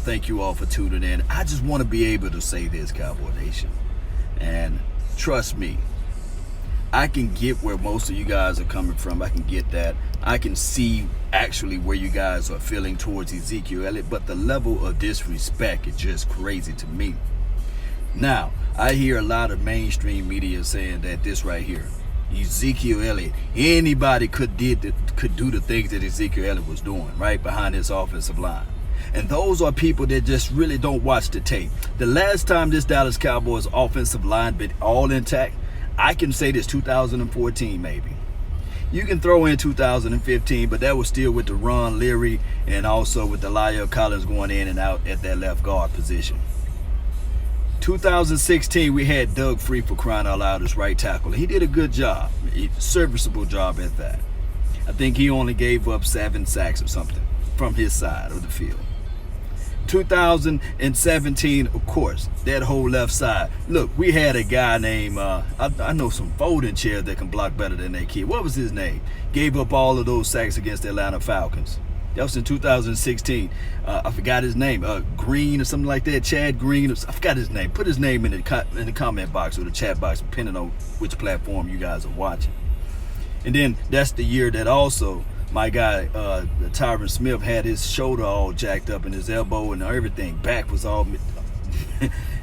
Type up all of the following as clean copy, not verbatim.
thank you all for tuning in. I just want to be able to say this, Cowboy Nation. And trust me, I can get where most of you guys are coming from. I can get that. I can see actually where you guys are feeling towards Ezekiel Elliott, but the level of disrespect is just crazy to me. Now, I hear a lot of mainstream media saying that this right here, Ezekiel Elliott, anybody could do the things that Ezekiel Elliott was doing right behind his offensive line. And those are people that just really don't watch the tape. The last time this Dallas Cowboys offensive line been all intact, I can say this 2014 maybe. You can throw in 2015, but that was still with the Ron Leary and also with the Lyle Collins going in and out at that left guard position. 2016, we had Doug Free, for crying out loud, as right tackle. He did a good job, a serviceable job at that. I think he only gave up 7 sacks or something from his side of the field. 2017, of course, that whole left side. Look, we had a guy named, I know some folding chairs that can block better than that kid. What was his name? Gave up all of those sacks against the Atlanta Falcons. That was in 2016. I forgot his name. Green or something like that. Chad Green. I forgot his name. Put his name in the comment box or the chat box, depending on which platform you guys are watching. And then that's the year that also my guy, Tyron Smith, had his shoulder all jacked up and his elbow and everything. Back was all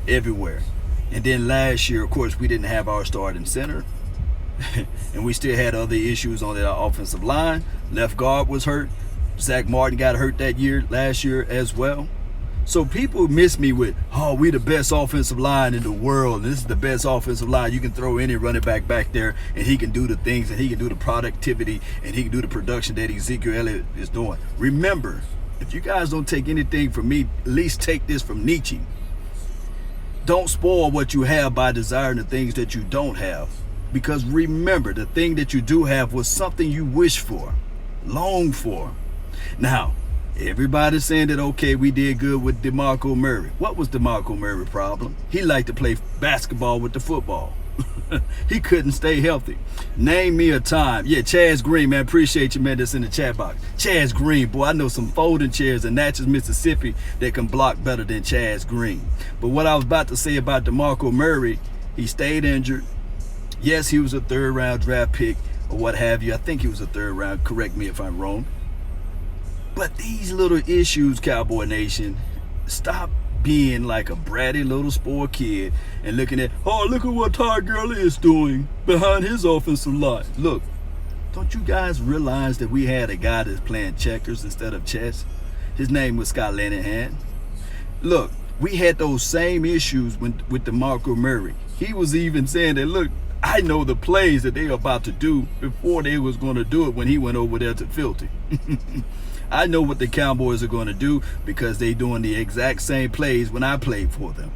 everywhere. And then last year, of course, we didn't have our starting center. And we still had other issues on the offensive line. Left guard was hurt. Zach Martin got hurt last year as well. So people miss me with, oh, we the best offensive line in the world. And this is the best offensive line. You can throw any running back there and he can do the things and he can do the productivity and he can do the production that Ezekiel Elliott is doing. Remember, if you guys don't take anything from me, at least take this from Nietzsche. Don't spoil what you have by desiring the things that you don't have. Because remember, the thing that you do have was something you wish for, long for. Now, everybody's saying that, okay, we did good with DeMarco Murray. What was DeMarco Murray's problem? He liked to play basketball with the football. He couldn't stay healthy. Name me a time. Yeah, Chaz Green, man. Appreciate you, man, that's in the chat box. Chaz Green, boy, I know some folding chairs in Natchez, Mississippi that can block better than Chaz Green. But what I was about to say about DeMarco Murray, he stayed injured. Yes, he was a 3rd round draft pick or what have you. I think he was a 3rd round. Correct me if I'm wrong. But these little issues, Cowboy Nation, stop being like a bratty little spoiled kid and looking at, oh, look at what Ty Gurley is doing behind his offensive line. Look, don't you guys realize that we had a guy that's playing checkers instead of chess? His name was Scott Linehan. Look, we had those same issues with DeMarco Murray. He was even saying that, look, I know the plays that they were about to do before they was going to do it when he went over there to Filthy. I know what the Cowboys are going to do because they're doing the exact same plays when I played for them.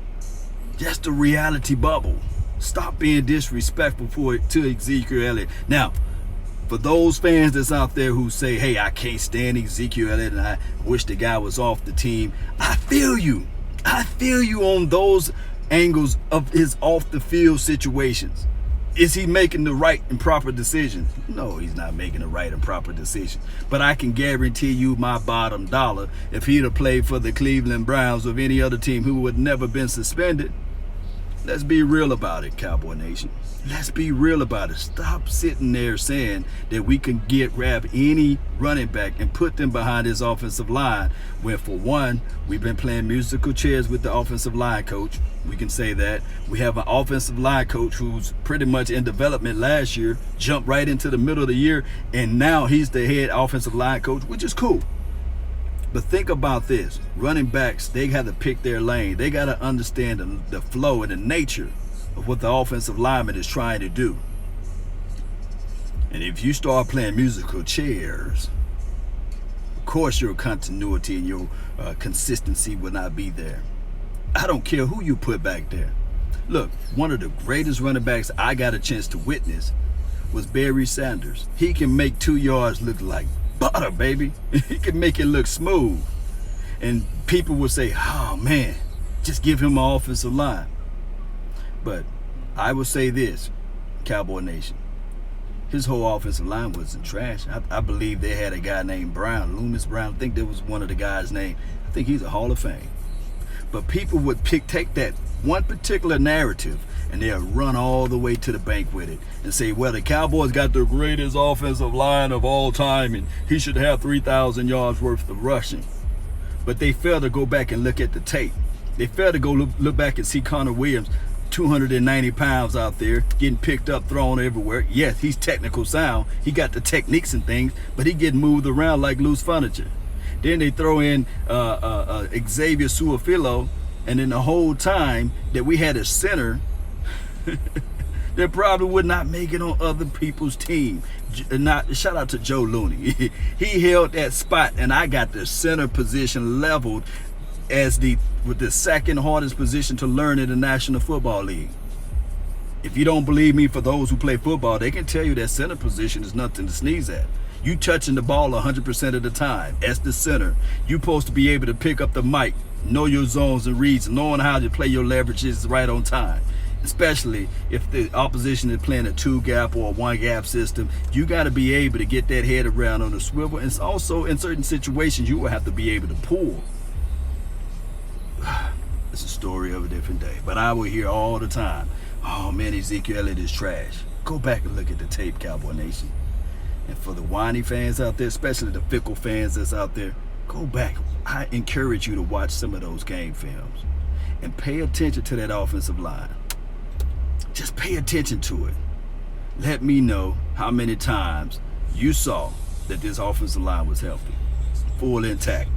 Just a reality bubble. Stop being disrespectful to Ezekiel Elliott. Now, for those fans that's out there who say, hey, I can't stand Ezekiel Elliott and I wish the guy was off the team, I feel you. I feel you on those angles of his off the field situations. Is he making the right and proper decision? No, he's not making the right and proper decision. But I can guarantee you my bottom dollar, if he'd have played for the Cleveland Browns or any other team who would never been suspended. Let's be real about it, Cowboy Nation. Let's be real about it. Stop sitting there saying that we can grab any running back and put them behind his offensive line when, for one, we've been playing musical chairs with the offensive line coach. We can say that. We have an offensive line coach who's pretty much in development last year, jumped right into the middle of the year, and now he's the head offensive line coach, which is cool. But think about this. Running backs, they got to pick their lane. They got to understand the flow and the nature of what the offensive lineman is trying to do. And if you start playing musical chairs, of course your continuity and your consistency will not be there. I don't care who you put back there. Look, one of the greatest running backs I got a chance to witness was Barry Sanders. He can make 2 yards look like butter, baby. He can make it look smooth. And people will say, oh man, just give him an offensive line. But I will say this, Cowboy Nation, his whole offensive line wasn't trash. I believe they had a guy named Brown, Loomis Brown. I think that was one of the guys' name. I think he's a Hall of Fame. But people would take that one particular narrative and they'll run all the way to the bank with it and say, well, the Cowboys got the greatest offensive line of all time and he should have 3,000 yards worth of rushing. But they fail to go back and look at the tape. They fail to go look back and see Connor Williams, 290 pounds out there, getting picked up, thrown everywhere. Yes, he's technical sound. He got the techniques and things, but he getting moved around like loose furniture. Then they throw in Xavier Suafilo, and then the whole time that we had a center that probably would not make it on other people's team. Shout out to Joe Looney. He held that spot, and I got the center position leveled as with the second hardest position to learn in the National Football League. If you don't believe me, for those who play football, they can tell you that center position is nothing to sneeze at. You touching the ball 100% of the time as the center. You're supposed to be able to pick up the mic, know your zones and reads, knowing how to play your leverages right on time. Especially if the opposition is playing a 2-gap or a 1-gap system, you got to be able to get that head around on the swivel. And also in certain situations, you will have to be able to pull. It's a story of a different day. But I will hear all the time, oh man, Ezekiel Elliott is trash. Go back and look at the tape, Cowboy Nation. And for the whiny fans out there, especially the fickle fans that's out there, go back. I encourage you to watch some of those game films and pay attention to that offensive line. Just pay attention to it. Let me know how many times you saw that this offensive line was healthy, full intact.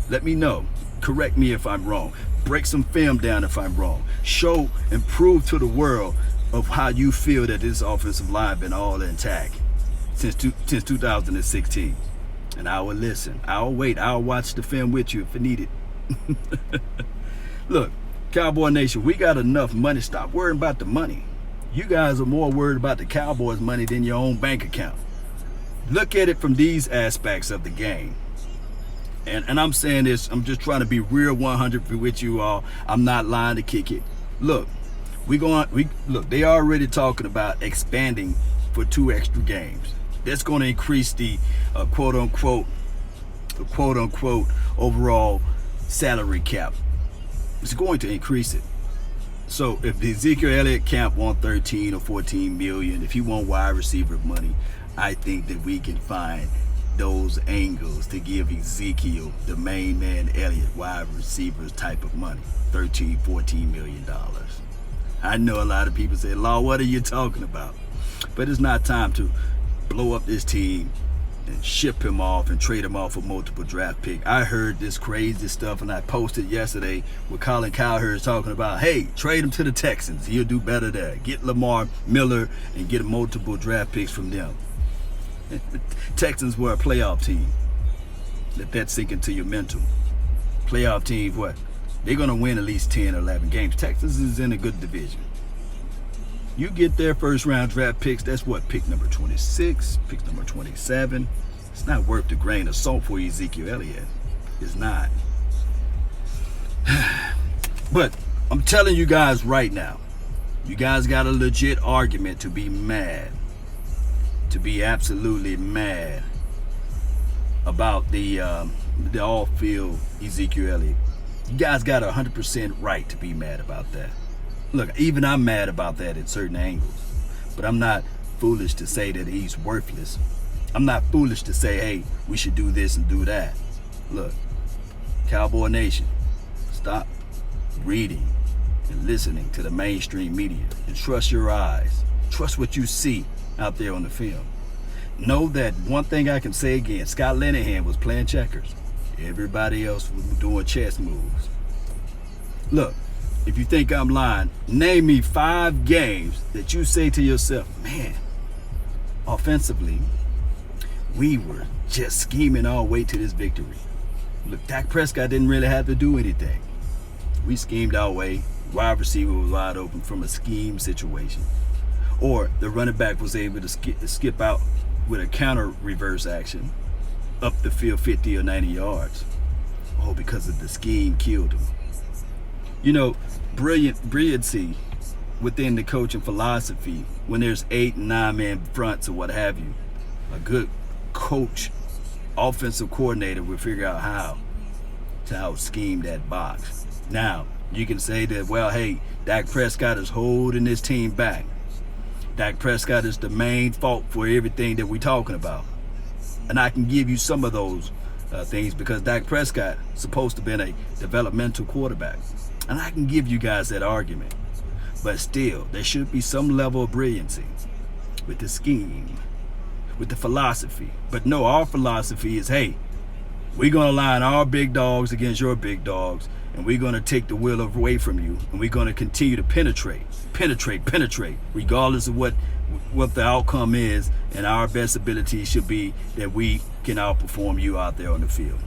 Let me know. Correct me if I'm wrong. Break some film down if I'm wrong. Show and prove to the world of how you feel that this offensive line been all intact since 2016. And I will listen. I'll wait. I'll watch the film with you if needed. Look, Cowboy Nation, we got enough money. Stop worrying about the money. You guys are more worried about the Cowboys' money than your own bank account. Look at it from these aspects of the game. And I'm saying this, I'm just trying to be real 100 with you all. I'm not lying to kick it. Look, look, they already talking about expanding for 2 extra games. That's going to increase the quote unquote overall salary cap. It's going to increase it. So if the Ezekiel Elliott camp want 13 or 14 million, if he want wide receiver money, I think that we can find those angles to give Ezekiel, the main man Elliott, wide receivers type of money, 13, 14 million dollars. I know a lot of people say, Law, what are you talking about? But it's not time to blow up this team and ship him off and trade him off for multiple draft pick. I heard this crazy stuff, and I posted yesterday with Colin Cowherd talking about, hey, trade him to the Texans. He'll do better there. Get Lamar Miller and get multiple draft picks from them. Texans were a playoff team. Let that sink into your mental. Playoff teams, what? They're going to win at least 10 or 11 games. Texas is in a good division. You get their first round draft picks, that's what? Pick number 26, pick number 27. It's not worth the grain of salt for Ezekiel Elliott. It's not. But I'm telling you guys right now, you guys got a legit argument to be mad. To be absolutely mad about the all-field Ezekiel Elliott. You guys got 100% right to be mad about that. Look, even I'm mad about that in certain angles, but I'm not foolish to say that he's worthless. I'm not foolish to say, hey, we should do this and do that. Look, Cowboy Nation, stop reading and listening to the mainstream media and trust your eyes. Trust what you see out there on the film. Know that one thing I can say again, Scott Linehan was playing checkers. Everybody else was doing chess moves. Look, if you think I'm lying, name me 5 games that you say to yourself, man, offensively, we were just scheming our way to this victory. Look, Dak Prescott didn't really have to do anything. We schemed our way. Wide receiver was wide open from a scheme situation. Or the running back was able to skip out with a counter reverse action up the field 50 or 90 yards. Oh, because of the scheme killed him. You know, brilliancy within the coaching philosophy, when there's 8 and 9 man fronts or what have you, a good coach, offensive coordinator will figure out how to out scheme that box. Now, you can say that, well, hey, Dak Prescott is holding this team back. Dak Prescott is the main fault for everything that we're talking about. And I can give you some of those things because Dak Prescott is supposed to be a developmental quarterback. And I can give you guys that argument. But still, there should be some level of brilliancy with the scheme, with the philosophy. But no, our philosophy is, hey, we're going to line our big dogs against your big dogs, and we're going to take the will away from you, and we're going to continue to penetrate, regardless of what the outcome is, and our best ability should be that we can outperform you out there on the field.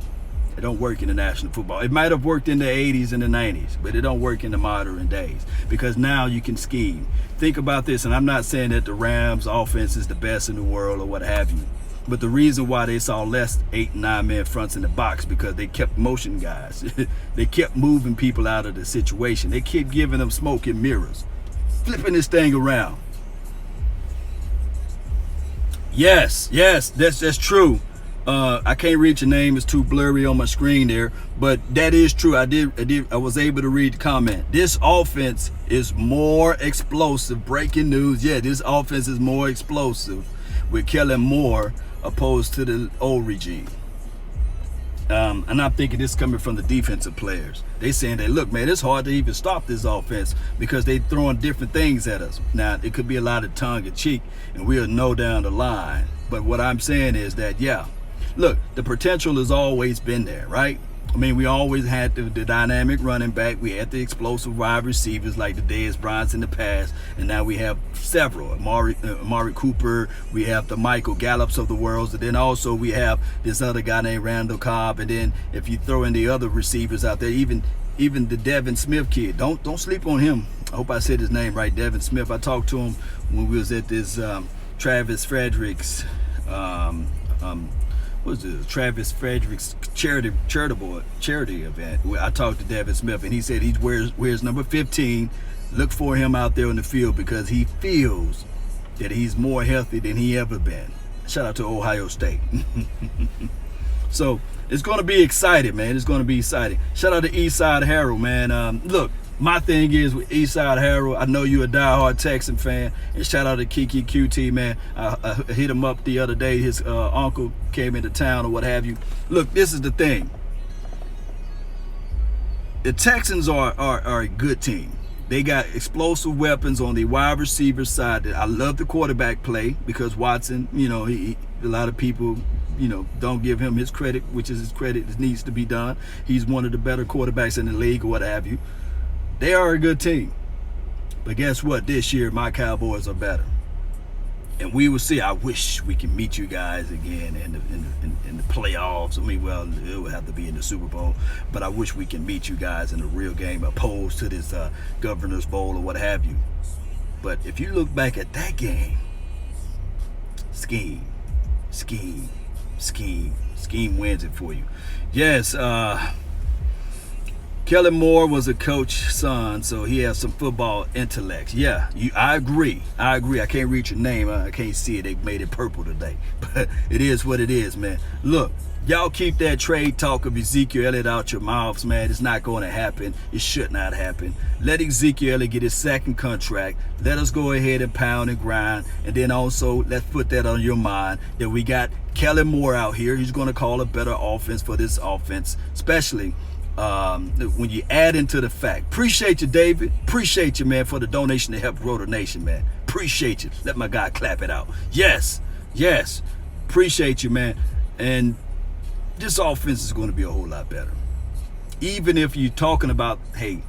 It don't work in the National Football. It might have worked in the 80s and the 90s, but it don't work in the modern days because now you can scheme. Think about this, and I'm not saying that the Rams offense is the best in the world or what have you, but the reason why they saw less 8 and 9 man fronts in the box because they kept motion guys. They kept moving people out of the situation. They kept giving them smoke and mirrors, flipping this thing around. Yes, that's true. I can't read your name; it's too blurry on my screen there. But that is true. I was able to read the comment. This offense is more explosive. Breaking news. Yeah, this offense is more explosive with Kellen Moore opposed to the old regime. And I'm thinking this coming from the defensive players. They saying that, look, man, it's hard to even stop this offense because they throwing different things at us. Now, it could be a lot of tongue in cheek, and we'll know down the line. But what I'm saying is that, yeah, look, the potential has always been there, right? I mean, we always had the dynamic running back. We had the explosive wide receivers like the Dez Bryants in the past. And now we have several. Amari Cooper. We have the Michael Gallups of the world. And then also we have this other guy named Randall Cobb. And then if you throw in the other receivers out there, even the Devin Smith kid. Don't sleep on him. I hope I said his name right, Devin Smith. I talked to him when we was at this Travis Frederick's what was it? Travis Frederick's charity event. I talked to Devin Smith, and he said he wears number 15. Look for him out there on the field because he feels that he's more healthy than he ever been. Shout out to Ohio State. So it's going to be exciting, man. It's going to be exciting. Shout out to Eastside Harold, man. Look, my thing is with Eastside Harold, I know you're a diehard Texan fan, and shout out to Kiki QT, man. I hit him up the other day. His uncle came into town or what have you. Look, this is the thing. The Texans are a good team. They got explosive weapons on the wide receiver side. I love the quarterback play because Watson, a lot of people, don't give him his credit, which is his credit that needs to be done. He's one of the better quarterbacks in the league or what have you. They are a good team. But guess what? This year, my Cowboys are better. And we will see. I wish we can meet you guys again in the playoffs. I mean, well, it would have to be in the Super Bowl. But I wish we can meet you guys in a real game opposed to this Governor's Bowl or what have you. But if you look back at that game, scheme wins it for you. Yes, Kellen Moore was a coach's son, so he has some football intellects. Yeah, I agree. I can't read your name. I can't see it. They made it purple today. But it is what it is, man. Look, y'all keep that trade talk of Ezekiel Elliott out your mouths, man. It's not going to happen. It should not happen. Let Ezekiel Elliott get his second contract. Let us go ahead and pound and grind. And then also, let's put that on your mind that we got Kellen Moore out here. He's going to call a better offense for this offense, especially when you add into the fact. Appreciate you, David. Appreciate you, man, for the donation to help grow the nation, man. Appreciate you. Let my guy clap it out. Yes. Appreciate you, man. And this offense is going to be a whole lot better. Even if you're talking about, hey,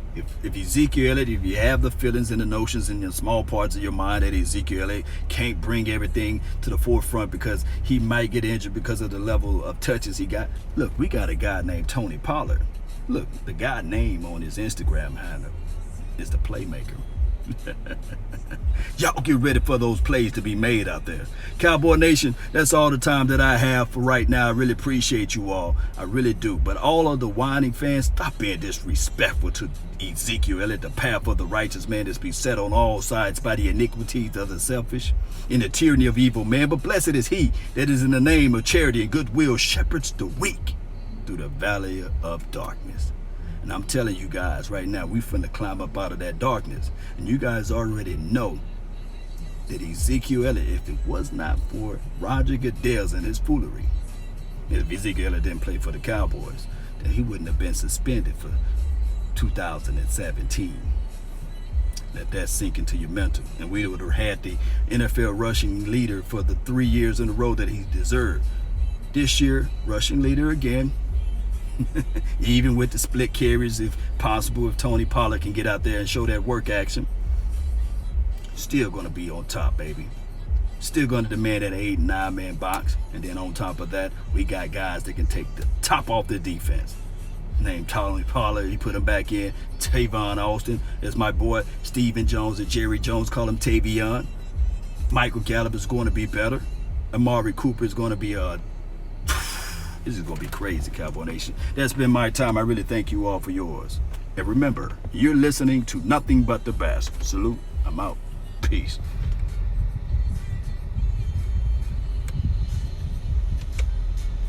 if Ezekiel Elliott, if you have the feelings and the notions in the small parts of your mind that Ezekiel Elliott can't bring everything to the forefront because he might get injured because of the level of touches he got. Look, we got a guy named Tony Pollard. Look, the guy name on his Instagram handle is the Playmaker. Y'all get ready for those plays to be made out there. Cowboy Nation, that's all the time that I have for right now. I really appreciate you all. I really do. But all of the whining fans, stop being disrespectful to Ezekiel Elliott, the path of the righteous man that's beset on all sides by the iniquities of the selfish and the tyranny of evil man. But blessed is he that is in the name of charity and goodwill shepherds the weak. through the valley of darkness. And I'm telling you guys right now, we finna climb up out of that darkness. And you guys already know that Ezekiel Elliott, if it was not for Roger Goodell's and his foolery, if Ezekiel Elliott didn't play for the Cowboys, then he wouldn't have been suspended for 2017. Let that sink into your mental. And we would have had the NFL rushing leader for the 3 years in a row that he deserved. This year, rushing leader again. Even with the split carries, if possible, if Tony Pollard can get out there and show that work action, still going to be on top, baby. Still going to demand that 8 and 9 man box. And then on top of that, we got guys that can take the top off the defense. Named Tony Pollard, he put him back in. Tavon Austin, as my boy Stephen Jones and Jerry Jones call him Tavion. Michael Gallup is going to be better. Amari Cooper is going to be this is going to be crazy, Cowboy Nation. That's been my time. I really thank you all for yours. And remember, you're listening to nothing but the best. Salute. I'm out. Peace.